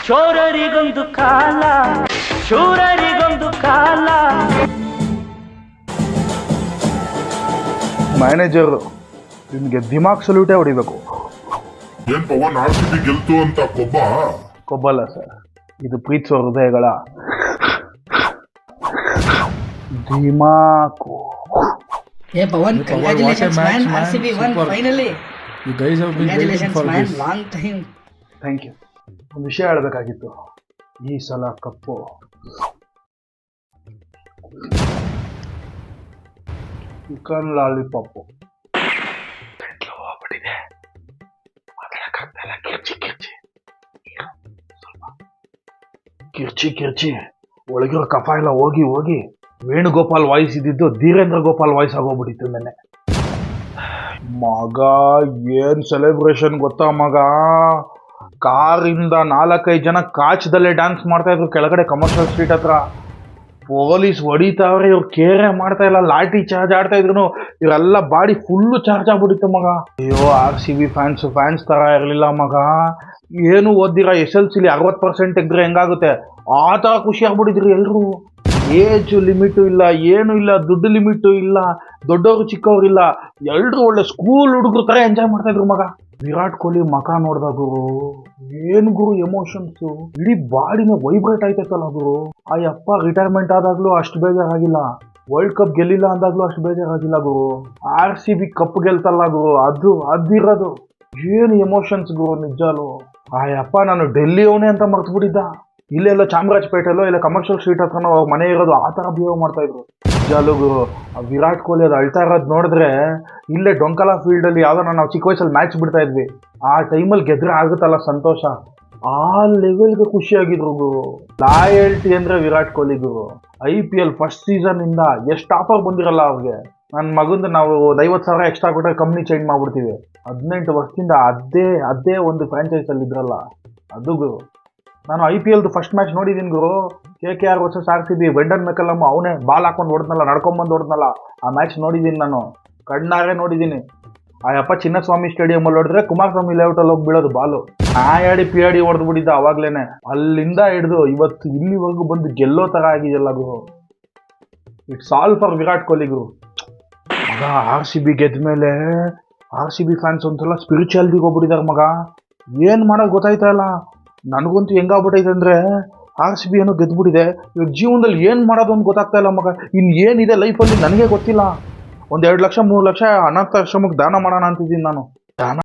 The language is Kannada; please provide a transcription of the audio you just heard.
ಶೋರರಿಗೊಂದು ಕಾಲ, ಶೂರರಿಗೊಂದು ಕಾಲ. ಮ್ಯಾನೇಜರ್ ನಿಮಗೆ ದಿಮಾಗ್ ಸಲ್ಯೂಟೇ ಹೊಡಿಬೇಕು. ಏನ್ ಪವನ್ RCB ಗೆಲ್ತು ಅಂತ ಕೊಬ್ಬಲ್ಲ ಸರ್, ಇದು ಪ್ರೀತಿಸೋ ಹೃದಯಗಳ ದಿಮಾಕು. Hey Pawan, congratulations man, RCB won finally. You guys have been waiting Congratulations for man, this. long time. Thank you. ಒಂದು ವಿಷಯ ಹೇಳಬೇಕಾಗಿತ್ತು. ಈ ಸಲ ಕಪ್ಪು ಚಿಕನ್ ಲಾಲಿಪಾಪು ಹೋಗ್ಬಿಟ್ಟಿದೆ. ಮಾತಾಡಕ್ಕಾಗ್ತಾಯಿಲ್ಲ. ಕಿರ್ಚಿ ಒಳಗಿರೋ ಕಫ ಎಲ್ಲ ಹೋಗಿ ಹೋಗಿ ವೇಣುಗೋಪಾಲ್ ವಾಯ್ಸ್ ಇದ್ದಿದ್ದು ಧೀರೇಂದ್ರ ಗೋಪಾಲ್ ವಾಯ್ಸ್ ಆಗೋಗ್ಬಿಟ್ಟಿತ್ತು ನೆನ್ನೆ. ಮಗ ಏನ್ ಸೆಲೆಬ್ರೇಷನ್ ಗೊತ್ತಾ ಮಗ, ಕಾರಿಂದ 4-5 ಜನ ಕಾಚದಲ್ಲೇ ಡ್ಯಾನ್ಸ್ ಮಾಡ್ತಾ ಇದ್ರು ಕೆಳಗಡೆ ಕಮರ್ಷಿಯಲ್ ಸ್ಟ್ರೀಟ್ ಹತ್ರ. ಪೊಲೀಸ್ ಹೊಡಿತಾವ್ರೆ, ಇವ್ರು ಕೇರೆ ಮಾಡ್ತಾ ಇಲ್ಲ, ಲಾಠಿ ಚಾರ್ಜ್ ಆಡ್ತಾ ಇದ್ರು. ಇವರೆಲ್ಲ ಬಾಡಿ ಫುಲ್ಲು ಚಾರ್ಜ್ ಆಗ್ಬಿಟ್ಟಿತ್ತು ಮಗ. ಅಯ್ಯೋ RCB ಫ್ಯಾನ್ಸ್ ತರ ಇರಲಿಲ್ಲ ಮಗ. ಏನು ಓದಿರ SLCಲಿ 60% ತೆಗ್ದ್ರೆ ಹೆಂಗಾಗುತ್ತೆ ಆ ಥರ ಖುಷಿ ಆಗ್ಬಿಟ್ಟಿದ್ರು ಎಲ್ರು. ಏಜ್ ಲಿಮಿಟು ಇಲ್ಲ, ಏನು ಇಲ್ಲ, ದುಡ್ಡು ಲಿಮಿಟು ಇಲ್ಲ, ದೊಡ್ಡವರು ಚಿಕ್ಕವ್ರು ಇಲ್ಲ, ಎಲ್ರು ಒಳ್ಳೆ ಸ್ಕೂಲ್ ಹುಡುಗರು ಥರ ಎಂಜಾಯ್ ಮಾಡ್ತಾ ಇದ್ರು ಮಗ. ವಿರಾಟ್ ಕೊಹ್ಲಿ ಮಕ ನೋಡ್ದ ಗುರು, ಏನು ಗುರು ಎಮೋಷನ್ಸು, ಇಡೀ ಬಾಡಿನ ವೈಬ್ರೇಟ್ ಆಯ್ತೈತಲ್ಲ ಗುರು. ಆ ಯಪ್ಪ ರಿಟೈರ್ಮೆಂಟ್ ಆದಾಗ್ಲೂ ಅಷ್ಟು ಬೇಜಾರಾಗಿಲ್ಲ, ವರ್ಲ್ಡ್ ಕಪ್ ಗೆಲ್ಲಿಲ್ಲ ಅಂದಾಗ್ಲೂ ಅಷ್ಟು ಬೇಜಾರಾಗಿಲ್ಲ ಗುರು. RCB ಕಪ್ ಗೆಲ್ತಲ್ಲ ಗುರು, ಅದಿರೋದು ಏನು ಎಮೋಷನ್ಸ್ ಗುರು ನಿಜಾಲು. ಆ ಯಪ್ಪ ನಾನು ಡೆಲ್ಲಿಯವನೇ ಅಂತ ಮರ್ತು ಬಿಟ್ಟಿದ್ದ. ಇಲ್ಲೆಲ್ಲ ಚಾಮರಾಜಪೇಟೆಲ್ಲೋ ಇಲ್ಲ ಕಮರ್ಷಿಯಲ್ ಸ್ಟ್ರೀಟ್ ಹತ್ರನೋ ಅವ್ರ ಮನೆ ಇರೋದು ಆ ಥರ ಬಿಹೇವ್ ಮಾಡ್ತಾ ಇದ್ರು ನಿಜಾಲು ಗುರು. ಆ ವಿರಾಟ್ ಕೊಹ್ಲಿ ಅದು ಅಳ್ತಾ ಇರೋದು ನೋಡಿದ್ರೆ ಇಲ್ಲೇ ಡೊಂಕಲಾ ಫೀಲ್ಡಲ್ಲಿ ಯಾವ್ದಾರ ನಾವು ಚಿಕ್ಕ ವಯಸ್ಸಲ್ಲಿ ಮ್ಯಾಚ್ ಬಿಡ್ತಾ ಇದ್ವಿ, ಆ ಟೈಮಲ್ಲಿ ಗೆದ್ರೆ ಆಗುತ್ತಲ್ಲ ಸಂತೋಷ, ಆ ಲೆವೆಲ್ಗೆ ಖುಷಿಯಾಗಿದ್ರು ಗುರು. ಲಾಯಲ್ಟಿ ಅಂದರೆ ವಿರಾಟ್ ಕೊಹ್ಲಿ ಗುರು. IPL ಫಸ್ಟ್ ಸೀಸನ್ನಿಂದ ಎಷ್ಟು ಆಫರ್ ಬಂದಿರಲ್ಲ ಅವ್ರಿಗೆ. ನನ್ನ ಮಗಂದು ನಾವು 50,000 ಎಕ್ಸ್ಟ್ರಾ ಕೊಟ್ಟರೆ ಕಂಪ್ನಿ ಚೇಂಜ್ ಮಾಡ್ಬಿಡ್ತೀವಿ. 18 ವರ್ಷದಿಂದ ಅದೇ ಒಂದು ಫ್ರಾಂಚೈಸಲ್ಲಿ ಇದ್ರಲ್ಲ ಅದು ಗುರು. ನಾನು IPLದು ಫಸ್ಟ್ ಮ್ಯಾಚ್ ನೋಡಿದ್ದೀನಿ ಗುರು, KKR ವರ್ಸಸ್ RCB. ವೆಂಡನ್ ಮೆಕಲಮ್ ಅವನೇ ಬಾಲ್ ಹಾಕೊಂಡು ಹೊಡೆದ್ನಲ್ಲ, ನಡ್ಕೊಂಬಂದು ಹೊಡೆದ್ನಲ್ಲ, ಆ ಮ್ಯಾಚ್ ನೋಡಿದ್ದೀನಿ ನಾನು, ಕಣ್ಣಾರೆ ನೋಡಿದ್ದೀನಿ. ಆ ಯಪ್ಪ ಚಿನ್ನಸ್ವಾಮಿ ಸ್ಟೇಡಿಯಮಲ್ಲಿ ಹೊಡೆದ್ರೆ ಕುಮಾರಸ್ವಾಮಿ ಲೇಔಟಲ್ಲಿ ಹೋಗಿ ಬೀಳೋದು ಬಾಲು. PAD ಹೊಡೆದು ಬಿಟ್ಟಿದ್ದ ಅವಾಗ್ಲೇನೆ. ಅಲ್ಲಿಂದ ಹಿಡಿದು ಇವತ್ತು ಇಲ್ಲಿವರೆಗೂ ಬಂದು ಗೆಲ್ಲೋ ಥರ ಆಗಿದೆಯಲ್ಲ ಗುರು. It's all for Virat Kohli ಗುರು. ಮಗ RCB ಗೆದ್ದ ಮೇಲೆ RCB ಫ್ಯಾನ್ಸ್ ಒಂದ್ಸಲ ಸ್ಪಿರಿಚುಯಾಲಿಟಿಗೆ ಹೋಗ್ಬಿಟ್ಟಿದ್ದಾರೆ ಮಗ. ಏನು ಮಾಡೋದು ಗೊತ್ತಾಯ್ತಾ ಇಲ್ಲ. ನನಗಂತೂ ಹೆಂಗಾಗ್ಬಿಟ್ಟೈತೆ ಅಂದರೆ RCB ಏನೋ ಗೆದ್ದುಬಿಟ್ಟಿದೆ, ಇವಾಗ ಜೀವನದಲ್ಲಿ ಏನು ಮಾಡೋದು ಅಂತ ಗೊತ್ತಾಗ್ತಾ ಇಲ್ಲ ಮಗ. ಇನ್ನು ಏನಿದೆ ಲೈಫಲ್ಲಿ ನನಗೆ ಗೊತ್ತಿಲ್ಲ. 1-2 ಲಕ್ಷ 3 ಲಕ್ಷ ಅನಾಥಾಶ್ರಮಕ್ಕೆ ದಾನ ಮಾಡೋಣ ಅಂತಿದ್ದೀನಿ ನಾನು. ದಾನ